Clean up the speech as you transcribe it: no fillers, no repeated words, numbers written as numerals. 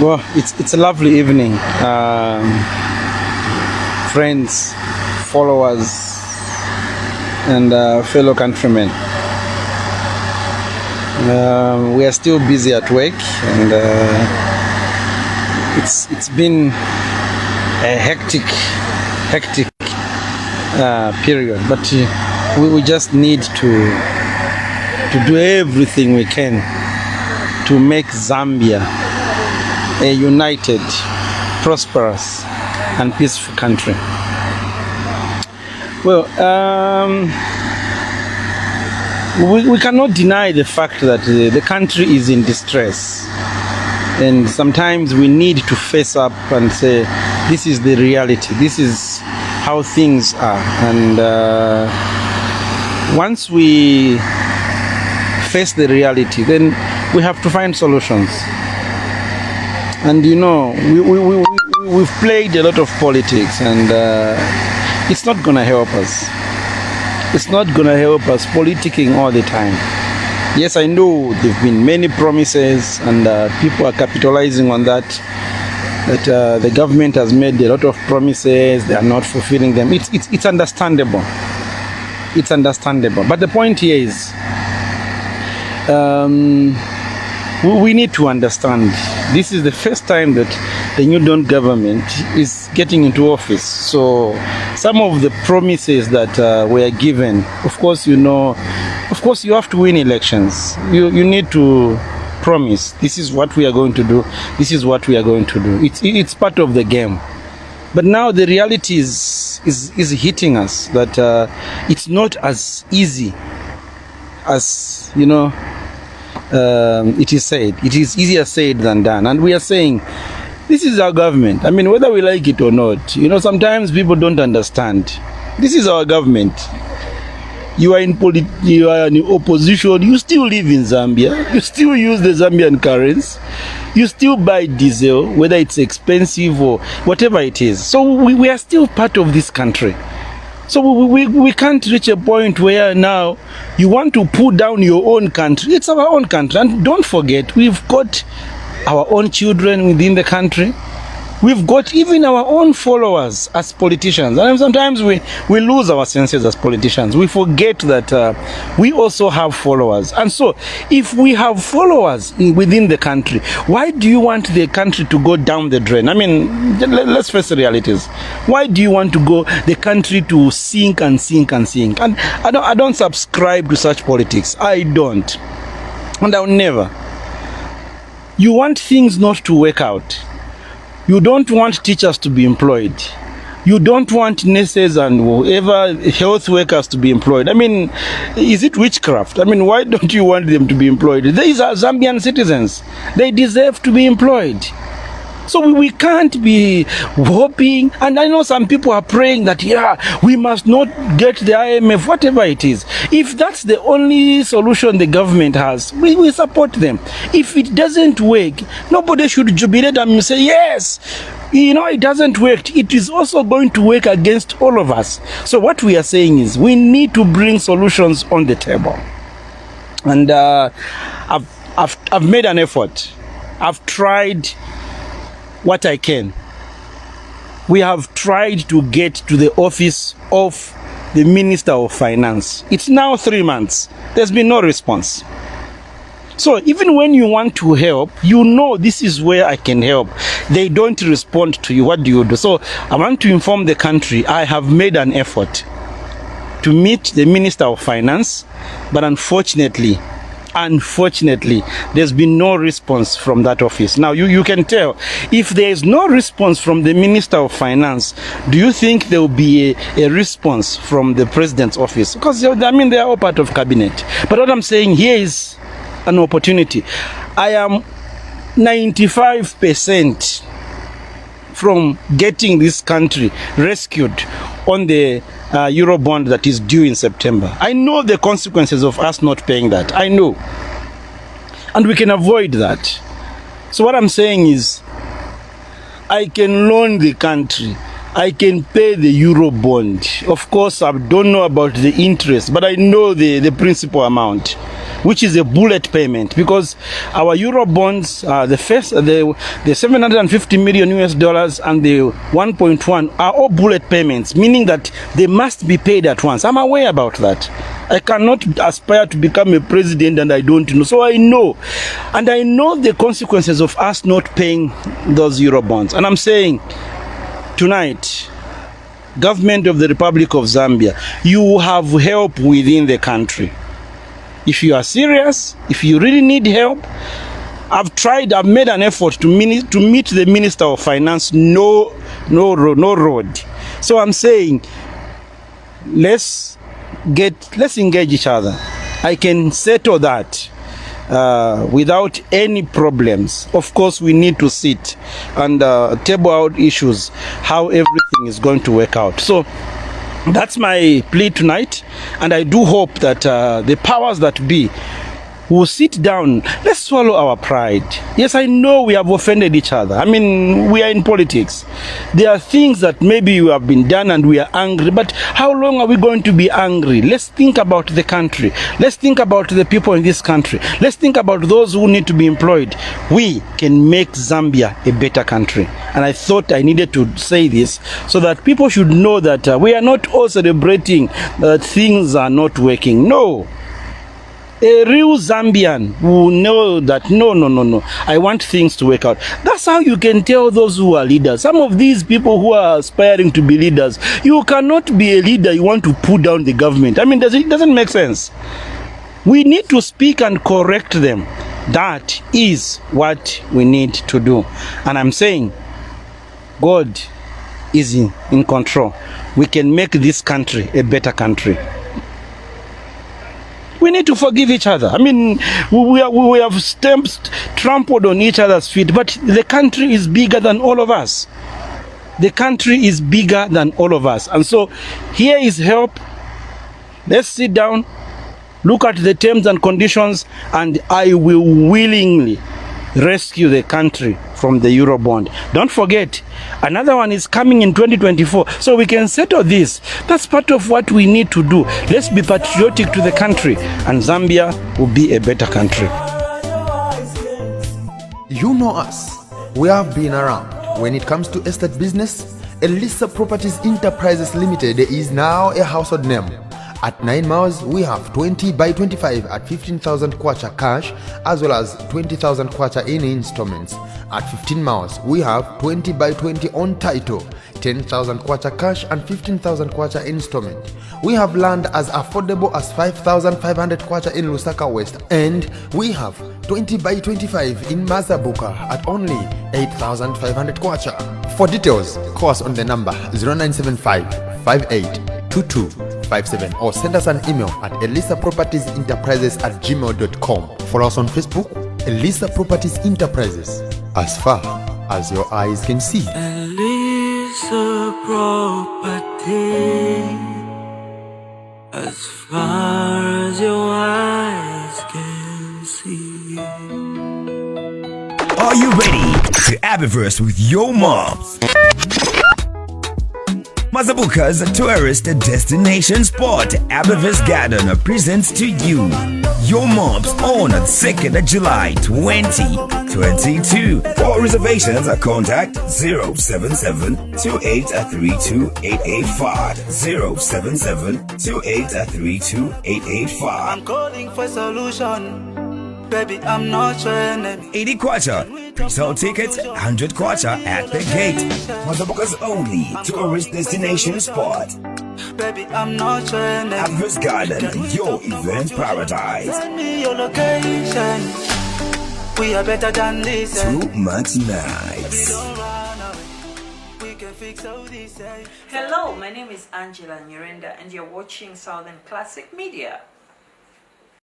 Well, it's a lovely evening, friends, followers, and fellow countrymen. We are still busy at work, and it's been a hectic period. But we just need to do everything we can to make Zambia a united, prosperous, and peaceful country. Well, we cannot deny the fact that the country is in distress, and sometimes we need to face up and say, this is the reality, this is how things are. And once we face the reality, then we have to find solutions. And you know, we've played a lot of politics, and it's not gonna help us. It's not gonna help us politicking all the time. Yes, I know there've been many promises, and people are capitalizing on that. That the government has made a lot of promises, they are not fulfilling them. It's understandable. It's understandable. But the point here is, we need to understand this is the first time that the new Dawn government is getting into office. So some of the promises that were given, of course, you have to win elections. You need to promise, this is what we are going to do, this is what we are going to do. It's part of the game. But now the reality is hitting us, that it's not as easy as, it is said. It is easier said than done. And we are saying, this is our government. I mean, whether we like it or not, sometimes people don't understand. This is our government. You are in opposition, you still live in Zambia, you still use the Zambian currency, you still buy diesel, whether it's expensive or whatever it is. So we are still part of this country. So we can't reach a point where now you want to pull down your own country. It's our own country. And don't forget, we've got our own children within the country. We've got even our own followers as politicians. And sometimes we lose our senses as politicians. We forget that we also have followers. And so if we have followers within the country, why do you want the country to go down the drain? I mean, let's face the realities. Why do you want to go the country to sink and sink and sink? And I don't subscribe to such politics. I don't. And I'll never. You want things not to work out. You don't want teachers to be employed. You don't want nurses and whoever health workers to be employed. I mean, is it witchcraft? I mean, why don't you want them to be employed? These are Zambian citizens. They deserve to be employed. So we can't be hoping, and I know some people are praying that, we must not get the IMF, whatever it is. If that's the only solution the government has, we support them. If it doesn't work, nobody should jubilate and say, yes, it doesn't work. It is also going to work against all of us. So what we are saying is we need to bring solutions on the table. And I've made an effort. I've tried what I can. We have tried to get to the office of the Minister of Finance. It's now 3 months. There's been no response. So even when you want to help, this is where I can help. They don't respond to you. What do you do? So I want to inform the country, I have made an effort to meet the Minister of Finance, but unfortunately, there's been no response from that office. Now, you can tell, if there is no response from the Minister of Finance, do you think there will be a response from the President's office? Because, they are all part of cabinet. But what I'm saying here is an opportunity. I am 95% from getting this country rescued on the Eurobond that is due in September. I know the consequences of us not paying that. I know. And we can avoid that. So what I'm saying is, I can loan the country I can pay the euro bond. Of course, I don't know about the interest, but I know the principal amount, which is a bullet payment, because our euro bonds, the 750 million US dollars and the 1.1 are all bullet payments, meaning that they must be paid at once. I'm aware about that. I cannot aspire to become a president and I don't know. So I know. And I know the consequences of us not paying those euro bonds. And I'm saying tonight, government of the Republic of Zambia, you have help within the country. If you are serious, if you really need help, I've made an effort to meet the Minister of Finance, no road. So I'm saying, let's engage each other. I can settle that without any problems. Of course, we need to sit and table out issues, how everything is going to work out. So that's my plea tonight, and I do hope that the powers that be will sit down. Let's swallow our pride. Yes, I know we have offended each other. I mean, we are in politics. There are things that maybe have been done and we are angry, but how long are we going to be angry? Let's think about the country. Let's think about the people in this country. Let's think about those who need to be employed. We can make Zambia a better country. And I thought I needed to say this so that people should know that we are not all celebrating that things are not working. No. A real Zambian will know that no, I want things to work out. That's how you can tell those who are leaders. Some of these people who are aspiring to be leaders, you cannot be a leader, you want to put down the government. I mean, it doesn't make sense. We need to speak and correct them. That is what we need to do. And I'm saying, God is in control. We can make this country a better country. We need to forgive each other. I mean, we have trampled on each other's feet, but the country is bigger than all of us. The country is bigger than all of us. And so here is help. Let's sit down, look at the terms and conditions, and I will willingly rescue the country from the Eurobond. Don't forget, another one is coming in 2024, so we can settle this. That's part of what we need to do. Let's be patriotic to the country, and Zambia will be a better country. You know us. We have been around. When it comes to estate business, Elisa Properties Enterprises Limited is now a household name. At 9 miles, we have 20 by 25 at 15,000 kwacha cash, as well as 20,000 kwacha in installments. At 15 miles, we have 20 by 20 on title, 10,000 kwacha cash and 15,000 kwacha installment. We have land as affordable as 5,500 kwacha in Lusaka West, and we have 20 by 25 in Mazabuka at only 8,500 kwacha. For details, call us on the number 0975 582257 or send us an email at elisapropertiesenterprises@gmail.com. Follow us on Facebook, Elisa Properties Enterprises, as far as your eyes can see. Elisa Property, as far as your eyes can see. Are you ready to Abiverse with your moms? Mazabuka's tourist destination spot, Abiverse Garden, presents to you your moms on 2nd July 2022. For reservations, contact 077-2832-885. 077-2832-885. I'm calling for solution. Baby, I'm not trying. 80 kwacha. Pre-sale tickets, 100 kwacha at the gate. Mazabuka's only tourist destination spot. Baby, I'm not trying. Abiverse Garden, your event paradise. Send me your location. We are better than this. 2 months nights. We can fix all this. Hello, my name is Angela Nyirenda and you're watching Southern Classic Media.